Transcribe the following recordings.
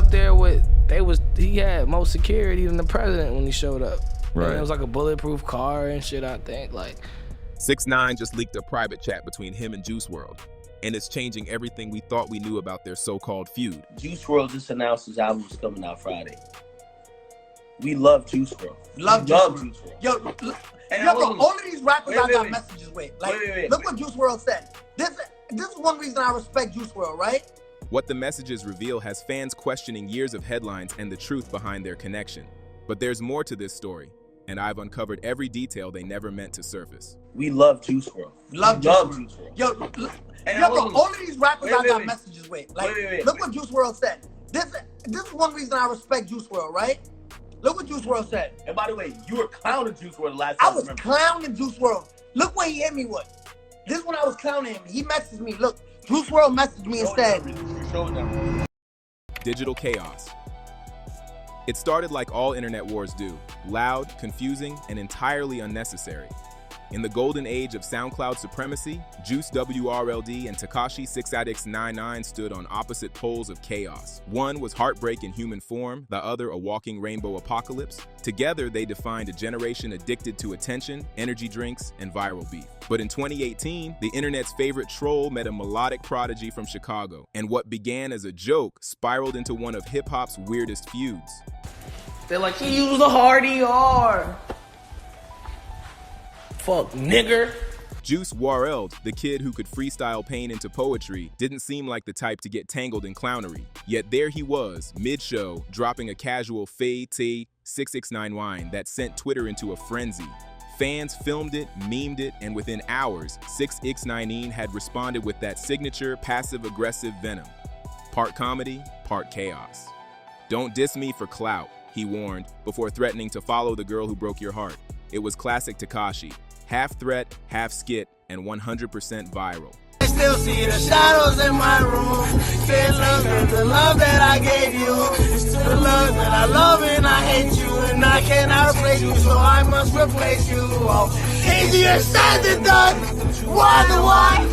up there with, he had more security than the president when he showed up. Right. And it was like a bulletproof car and shit, I think. Like, 6ix9ine just leaked a private chat between him and Juice WRLD, and it's changing everything we thought we knew about their so-called feud. Juice WRLD just announced his album's coming out Friday. We love Juice WRLD. Love Juice WRLD. Yo, look, bro, all of these rappers I got messages with. Like, look what Juice WRLD said. This is one reason I respect Juice WRLD, right? What the messages reveal has fans questioning years of headlines and the truth behind their connection. But there's more to this story, and I've uncovered every detail they never meant to surface. We love Juice WRLD. Love Juice WRLD. Yo, look, bro, all of these rappers I got messages with. Like, look what Juice WRLD said. This is one reason I respect Juice WRLD, right? Look what Juice WRLD said. And by the way, you were clowning Juice WRLD last time. I was clowning Juice WRLD. Look what he hit me with. This one I was clowning him. He messaged me. Look, Juice WRLD messaged me instead. Digital chaos. It started like all internet wars do, loud, confusing, and entirely unnecessary. In the golden age of SoundCloud supremacy, Juice WRLD and Tekashi 6ix9ine stood on opposite poles of chaos. One was heartbreak in human form, the other a walking rainbow apocalypse. Together, they defined a generation addicted to attention, energy drinks, and viral beef. But in 2018, the internet's favorite troll met a melodic prodigy from Chicago, and what began as a joke spiraled into one of hip-hop's weirdest feuds. they're like, he used a hard ER. Fuck, nigger. Juice WRLD, the kid who could freestyle pain into poetry, didn't seem like the type to get tangled in clownery. Yet there he was, mid-show, dropping a casual fade to 6ix9ine that sent Twitter into a frenzy. Fans filmed it, memed it, and within hours, 6ix9ine had responded with that signature passive-aggressive venom. Part comedy, part chaos. Don't diss me for clout, he warned, before threatening to follow the girl who broke your heart. It was classic Tekashi. Half threat, half skit, and 100% viral. I still see the shadows in my room. Can't love the love that I gave you. It's the love that I love and I hate you. And I cannot replace you, so I must replace you. Oh, easier said than done. Why the why?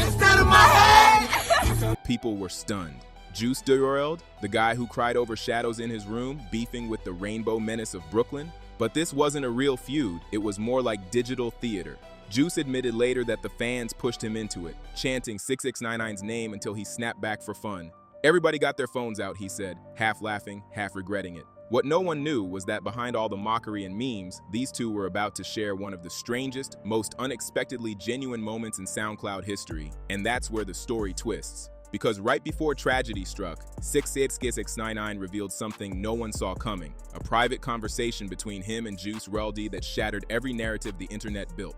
Instead of my head. People were stunned. Juice WRLD, the guy who cried over shadows in his room, beefing with the Rainbow Menace of Brooklyn. But this wasn't a real feud, it was more like digital theater. Juice admitted later that the fans pushed him into it, chanting 6ix9ine's name until he snapped back for fun. Everybody got their phones out, he said, half laughing, half regretting it. What no one knew was that behind all the mockery and memes, these two were about to share one of the strangest, most unexpectedly genuine moments in SoundCloud history. And that's where the story twists. Because right before tragedy struck, 6ix9ine revealed something no one saw coming, a private conversation between him and Juice WRLD that shattered every narrative the internet built.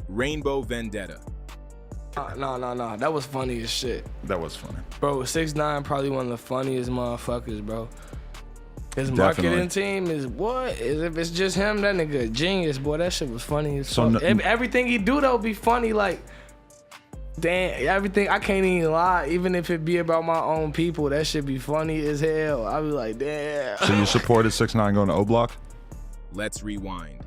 Rainbow Vendetta. No, that was funny as shit. That was funny. Bro, 6ix9ine probably one of the funniest motherfuckers, bro. His marketing team is, what? If it's just him, that nigga a genius, boy. That shit was funny as fuck. Everything he do, though, be funny, like, damn, everything, I can't even lie. Even if it be about my own people, that shit be funny as hell. I be like, damn. So you supported 6ix9ine going to O-Block? Let's rewind.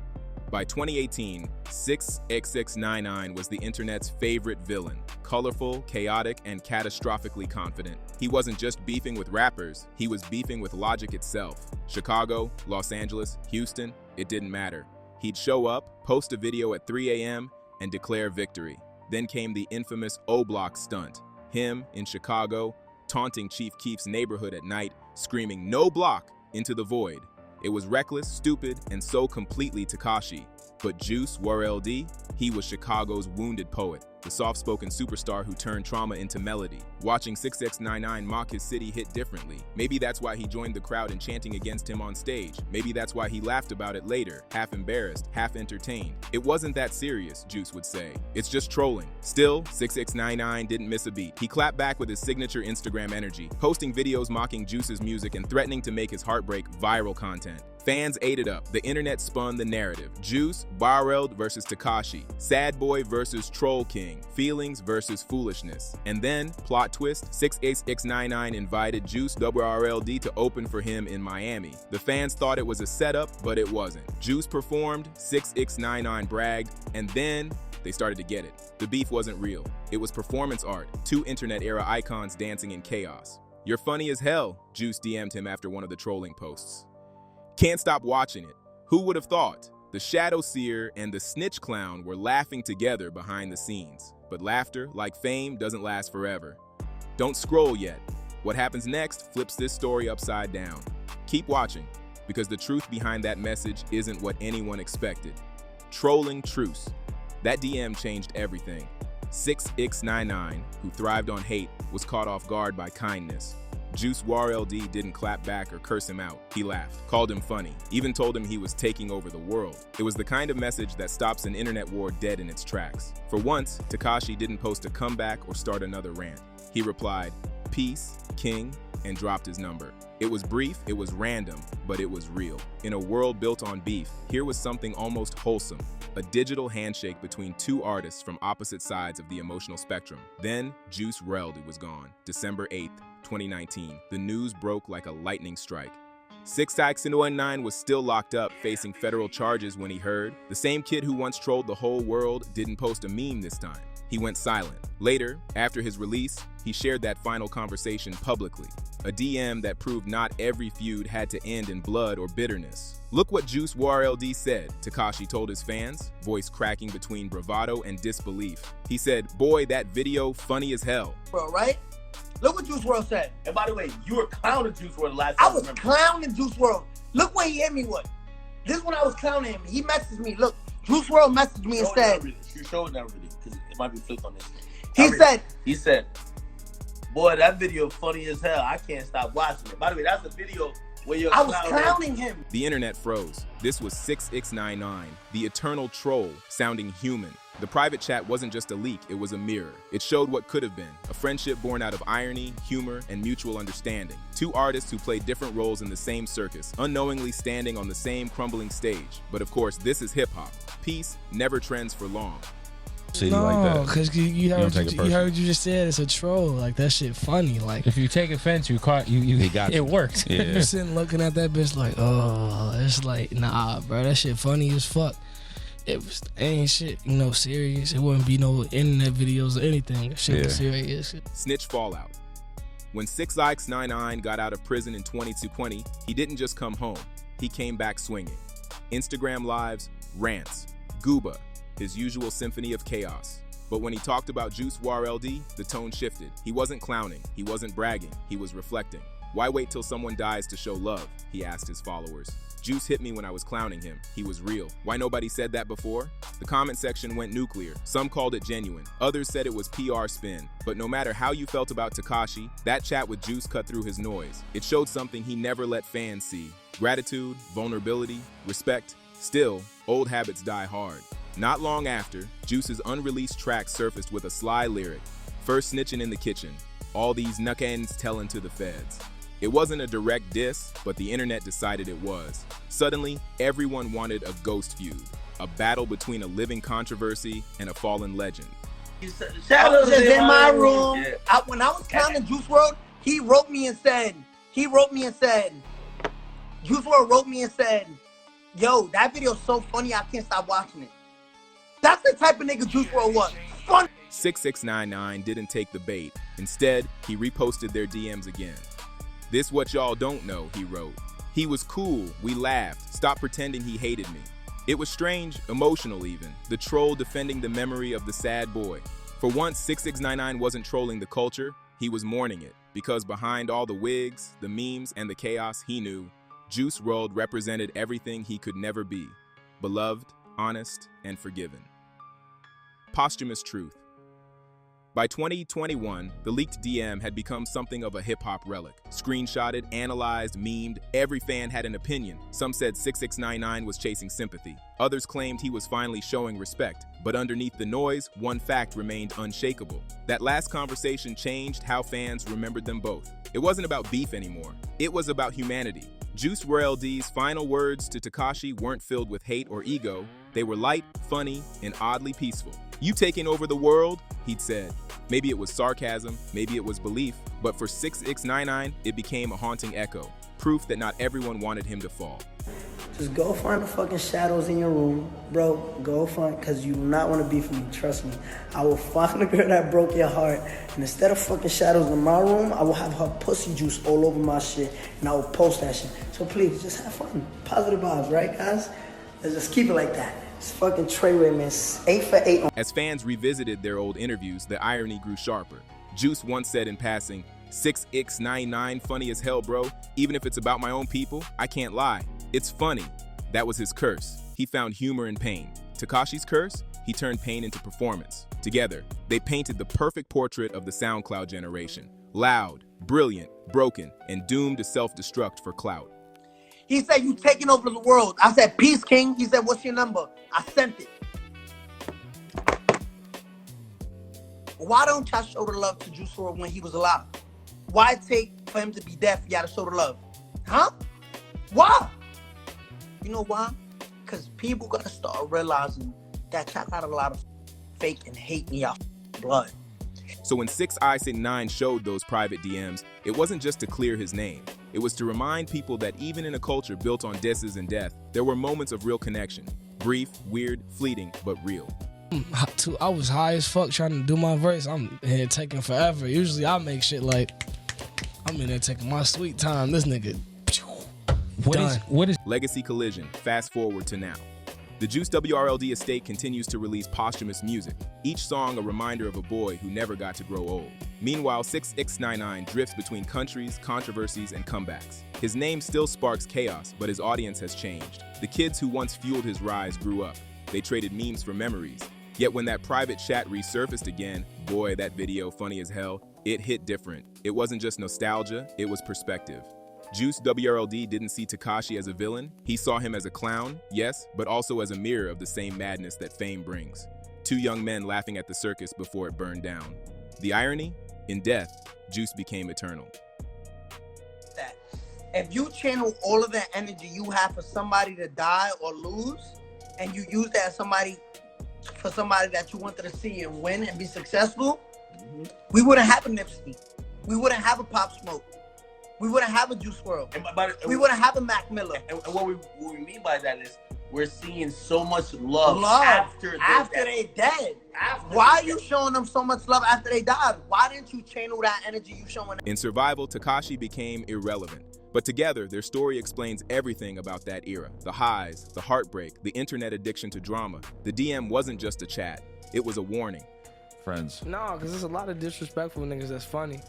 By 2018, 6ix9ine was the internet's favorite villain. Colorful, chaotic, and catastrophically confident. He wasn't just beefing with rappers, he was beefing with logic itself. Chicago, Los Angeles, Houston, it didn't matter. He'd show up, post a video at 3 a.m., and declare victory. Then came the infamous O-Block stunt. Him, in Chicago, taunting Chief Keef's neighborhood at night, screaming "No block" into the void. It was reckless, stupid, and so completely Tekashi. But Juice WRLD, he was Chicago's wounded poet, the soft-spoken superstar who turned trauma into melody. Watching 6ix9ine mock his city hit differently. Maybe that's why he joined the crowd in chanting against him on stage. Maybe that's why he laughed about it later, half embarrassed, half entertained. It wasn't that serious, Juice would say. It's just trolling. Still, 6ix9ine didn't miss a beat. He clapped back with his signature Instagram energy, posting videos mocking Juice's music and threatening to make his heartbreak viral content. Fans ate it up. The internet spun the narrative. Juice, WRLD versus Tekashi. Sad boy versus troll king. Feelings versus foolishness. And then, plot twist, 6ix9ine invited Juice WRLD to open for him in Miami. The fans thought it was a setup, but it wasn't. Juice performed, 6ix9ine bragged, and then they started to get it. The beef wasn't real. It was performance art, two internet-era icons dancing in chaos. "You're funny as hell," Juice DM'd him after one of the trolling posts. "Can't stop watching it. Who would have thought?" The Shadow Seer and the Snitch Clown were laughing together behind the scenes. But laughter, like fame, doesn't last forever. Don't scroll yet. What happens next flips this story upside down. Keep watching, because the truth behind that message isn't what anyone expected. Trolling truce. That DM changed everything. 6ix9ine, who thrived on hate, was caught off guard by kindness. Juice WRLD didn't clap back or curse him out. He laughed, called him funny, even told him he was taking over the world. It was the kind of message that stops an internet war dead in its tracks. For once, Tekashi didn't post a comeback or start another rant. He replied, "Peace, King," and dropped his number. It was brief, it was random, but it was real. In a world built on beef, here was something almost wholesome, a digital handshake between two artists from opposite sides of the emotional spectrum. Then, Juice WRLD was gone. December 8th, 2019. The news broke like a lightning strike. 6ix9ine was still locked up, facing federal charges when he heard. The same kid who once trolled the whole world didn't post a meme this time. He went silent. Later, after his release, he shared that final conversation publicly. A DM that proved not every feud had to end in blood or bitterness. "Look what Juice WRLD said," Tekashi told his fans, voice cracking between bravado and disbelief. He said, "Boy, that video funny as hell." Bro, right? Look what Juice WRLD said. And by the way, you were clowning Juice WRLD last time. I was clowning Juice WRLD. Look what he hit me with. This is when I was clowning him. He messaged me. Look, Juice WRLD messaged me and said, "You showed that really, because it might be flipped on this." He said, "Boy, that video funny as hell. I can't stop watching it." By the way, that's a video where you're I was clowning him. The internet froze. This was 6ix9ine, the eternal troll, sounding human. The private chat wasn't just a leak, it was a mirror. It showed what could have been, a friendship born out of irony, humor, and mutual understanding. Two artists who played different roles in the same circus, unknowingly standing on the same crumbling stage. But of course, this is hip-hop. Peace never trends for long. No, because you heard you just said it's a troll. Like, that shit funny. Like, if you take offense, you got it worked. Yeah. You're sitting looking at that bitch like, oh, it's like, nah, bro, that shit funny as fuck. It ain't shit, serious. It wouldn't be no internet videos or anything. Shit was serious. Snitch fallout. When 6ix9ine got out of prison in 2020, he didn't just come home. He came back swinging. Instagram lives, rants, Gooba, his usual symphony of chaos. But when he talked about Juice WRLD, the tone shifted. He wasn't clowning, he wasn't bragging, he was reflecting. "Why wait till someone dies to show love?" he asked his followers. "Juice hit me when I was clowning him. He was real. Why nobody said that before?" The comment section went nuclear. Some called it genuine. Others said it was PR spin. But no matter how you felt about Tekashi, that chat with Juice cut through his noise. It showed something he never let fans see. Gratitude, vulnerability, respect. Still, old habits die hard. Not long after, Juice's unreleased track surfaced with a sly lyric. "First snitching in the kitchen. All these knuckins telling to the feds." It wasn't a direct diss, but the internet decided it was. Suddenly, everyone wanted a ghost feud, a battle between a living controversy and a fallen legend. Shadows is in my room. Yeah. When I was clowning Juice WRLD, he wrote me and said, Juice WRLD wrote me and said, "Yo, that video's so funny, I can't stop watching it." That's the type of nigga Juice WRLD was. Funny. 6ix9ine didn't take the bait. Instead, he reposted their DMs again. "This what y'all don't know," he wrote. "He was cool, we laughed, stop pretending he hated me." It was strange, emotional even, the troll defending the memory of the sad boy. For once, 6ix9ine wasn't trolling the culture, he was mourning it. Because behind all the wigs, the memes, and the chaos, he knew Juice WRLD represented everything he could never be. Beloved, honest, and forgiven. Posthumous truth. By 2021, the leaked DM had become something of a hip-hop relic. Screenshotted, analyzed, memed, every fan had an opinion. Some said 6ix9ine was chasing sympathy. Others claimed he was finally showing respect. But underneath the noise, one fact remained unshakable. That last conversation changed how fans remembered them both. It wasn't about beef anymore. It was about humanity. Juice WRLD's final words to Tekashi weren't filled with hate or ego. They were light, funny, and oddly peaceful. "You taking over the world?" he'd said. Maybe it was sarcasm, maybe it was belief, but for 6ix9ine, it became a haunting echo, proof that not everyone wanted him to fall. Just go find the fucking shadows in your room, bro. Go find, because you do not want to beef with me, trust me. I will find the girl that broke your heart, and instead of fucking shadows in my room, I will have her pussy juice all over my shit, and I will post that shit. So please, just have fun. Positive vibes, right, guys? Let's just keep it like that. It's fucking Treyway, man. 8 for 8. As fans revisited their old interviews, the irony grew sharper. Juice once said in passing, 6ix9ine funny as hell, bro. Even if it's about my own people, I can't lie. It's funny. That was his curse. He found humor in pain. Tekashi's curse? He turned pain into performance. Together, they painted the perfect portrait of the SoundCloud generation. Loud, brilliant, broken, and doomed to self-destruct for clout. He said, you taking over the world. I said, peace, king. He said, what's your number? I sent it. Why don't y'all show the love to Juice WRLD when he was alive? Why take for him to be deaf, you gotta show the love? Huh? Why? You know why? Because people gotta start realizing that y'all got a lot of fake and hate in y'all blood. So when 6ix9ine showed those private DMs, it wasn't just to clear his name. It was to remind people that even in a culture built on disses and death, there were moments of real connection. Brief, weird, fleeting, but real. I was high as fuck trying to do my verse. I'm here taking forever. Usually I make shit like, I'm in there taking my sweet time. This nigga, What is Legacy collision, fast forward to now. The Juice WRLD estate continues to release posthumous music, each song a reminder of a boy who never got to grow old. Meanwhile, 6ix9ine drifts between countries, controversies, and comebacks. His name still sparks chaos, but his audience has changed. The kids who once fueled his rise grew up. They traded memes for memories. Yet when that private chat resurfaced again, boy, that video funny as hell, it hit different. It wasn't just nostalgia, it was perspective. Juice WRLD didn't see Tekashi as a villain. He saw him as a clown, yes, but also as a mirror of the same madness that fame brings. Two young men laughing at the circus before it burned down. The irony? In death, Juice became eternal. If you channel all of that energy you have for somebody to die or lose, and you use that as for somebody that you wanted to see and win and be successful, we wouldn't have a Nipsey. We wouldn't have a Pop Smoke. We wouldn't have a Juice WRLD. We wouldn't have a Mac Miller. And what we mean by that is we're seeing so much love after they dead. Why are you showing them so much love after they died? Why didn't you channel that energy you showing them? In Survival, Tekashi became irrelevant. But together, their story explains everything about that era. The highs, the heartbreak, the internet addiction to drama. The DM wasn't just a chat. It was a warning. Friends. No, because there's a lot of disrespectful niggas that's funny.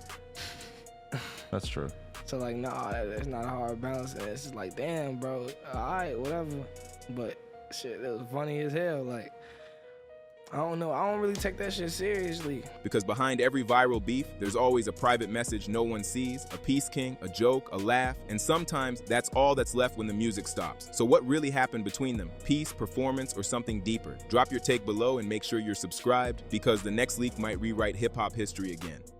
That's true. So like, nah, it's not a hard balance. And it's just like, damn, bro, all right, whatever. But shit, it was funny as hell. Like, I don't know. I don't really take that shit seriously. Because behind every viral beef, there's always a private message no one sees, a peace king, a joke, a laugh, and sometimes that's all that's left when the music stops. So what really happened between them? Peace, performance, or something deeper? Drop your take below and make sure you're subscribed, because the next leak might rewrite hip-hop history again.